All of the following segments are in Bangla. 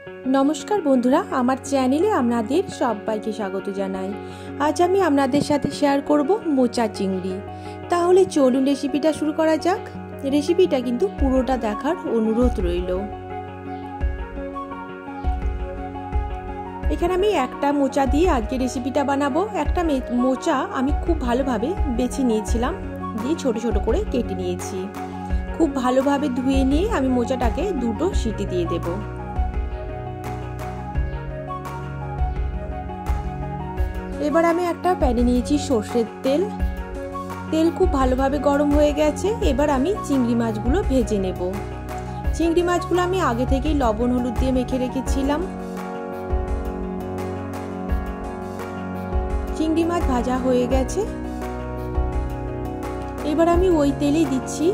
नमस्कार बंधुरा आमार चैनेले आपनादेर सबाइके स्वागत जानाई। आज आमी आपनादेर साथे शेयर करब मोचा चिंगड़ी। ताहले चलुन रेसिपिटा शुरू करा जाक। रेसिपिटा किन्तु पुरोटा देखार अनुरोध रइलो। एखाने आमी एकटा मोचा दिए आजके रेसिपिटा बानाबो। एकटा मोचा आमी खूब भालोभाबे बेছে निয়েছিলাম, দিয়ে ছোট ছোট করে কেটে নিয়েছি। खूब भालोभाबे धुए निয়ে आमी मोचाटाके दुটো सीटी দিয়ে দেব। এবার আমি একটা প্যানে নিয়েছি সরষের তেল। তেল খুব ভালোভাবে গরম হয়ে গেছে। এবার আমি চিংড়ি মাছগুলো ভেজে নেব। চিংড়ি মাছগুলো আমি আগে থেকেই লবণ হলুদ দিয়ে মেখে রেখেছিলাম। চিংড়ি মাছ ভাজা হয়ে গেছে। এবার আমি ওই তেলেই দিচ্ছি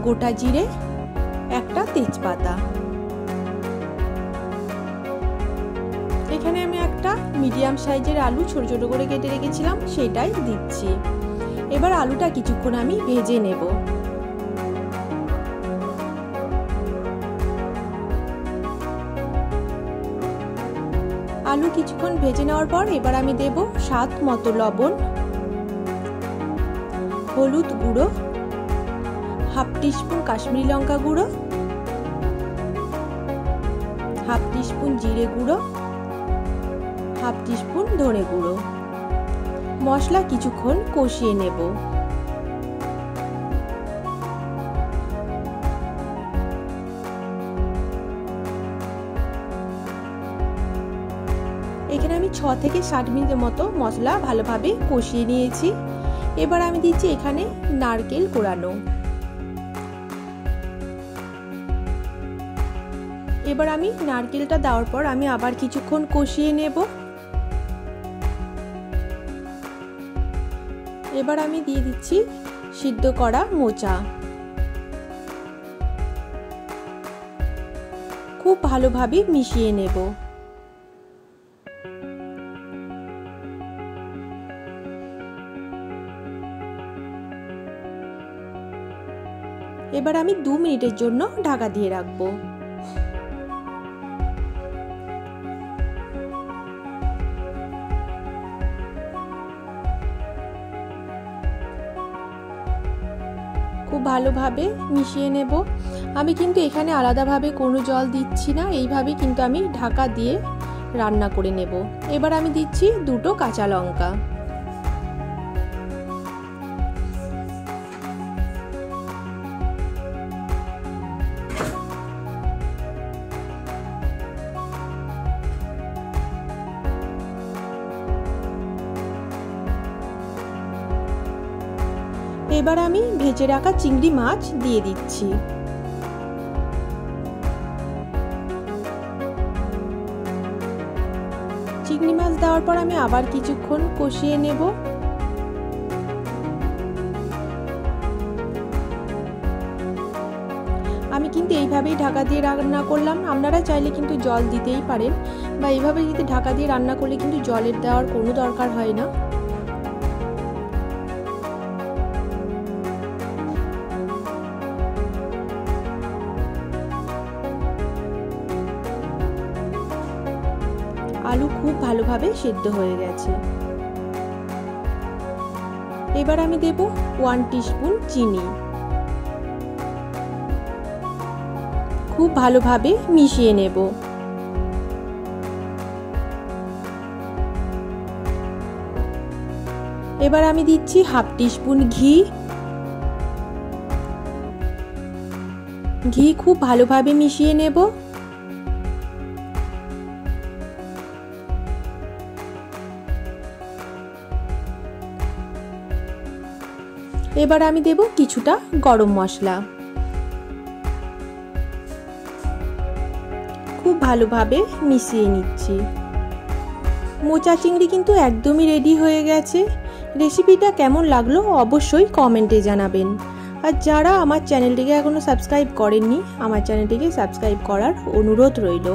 গোটা জিরে, একটা তেজপাতা। এখানে আমি একটা মিডিয়াম সাইজের আলু ছোট ছোট করে কেটে রেখেছিলাম, সেটাই দিচ্ছি। এবার আলুটা কিছুক্ষণ আমি ভেজে নেব। আলু কিছুক্ষণ ভেজে নেওয়ার পর এবার আমি দেব স্বাদ মতো লবণ, হলুদ গুঁড়ো, হাফ টিস্পুন কাশ্মীরি লঙ্কা গুঁড়ো, হাফ টিস্পুন জিরে গুঁড়ো, হাফ টিস্পুন ধনে গুঁড়ো। মশলা কিছুক্ষণ কষিয়ে নেব। এখানে আমি 6 থেকে 7 মিনিটের মতো মশলা ভালোভাবে কষিয়ে নিয়েছি। এবার আমি দিচ্ছি এখানে নারকেল কোড়ানো। এবার আমি নারকেলটা দেওয়ার পর আমি আবার কিছুক্ষণ কষিয়ে নেব। এবার আমি দিয়ে দিচ্ছি সিদ্ধ করা মোচা। খুব ভালোভাবে মিশিয়ে নেব। এবার আমি 2 মিনিটের জন্য ঢাকা দিয়ে রাখবো। খুব ভালোভাবে মিশিয়ে নেব। আমি কিন্তু এখানে আলাদাভাবে কোনো জল দিচ্ছি না, এইভাবেই কিন্তু আমি ঢাকা দিয়ে রান্না করে নেব। এবার আমি দিচ্ছি 2টো কাঁচা লঙ্কা। এবার আমি ভেজে রাখা চিংড়ি মাছ দিয়ে দিচ্ছি। চিংড়ি মাছ দেওয়ার পর আমি আবার কিছুক্ষণ কষিয়ে নেব। আমি কিন্তু এইভাবেই ঢাকা দিয়ে রান্না করলাম। আপনারা চাইলে কিন্তু জল দিতেই পারেন, বা এইভাবে যদি ঢাকা দিয়ে রান্না করলে কিন্তু জলের দেওয়ার কোনো দরকার হয় না। আলু খুব ভালোভাবে সিদ্ধ হয়ে গেছে। এবার আমি দেব 1 টিস্পুন চিনি। খুব ভালোভাবে মিশিয়ে নেব। এবার আমি দিচ্ছি হাফ টিস্পুন ঘি। ঘি খুব ভালোভাবে মিশিয়ে নেব। এবার আমি দেব কিছুটা গরম মশলা। খুব ভালোভাবে মিশিয়ে নিচ্ছি। মোচা চিংড়ি কিন্তু একদমই রেডি হয়ে গেছে। রেসিপিটা কেমন লাগলো অবশ্যই কমেন্টে জানাবেন। আর যারা আমার চ্যানেলটিকে এখনো সাবস্ক্রাইব করেননি, আমার চ্যানেলটিকে সাবস্ক্রাইব করার অনুরোধ রইল।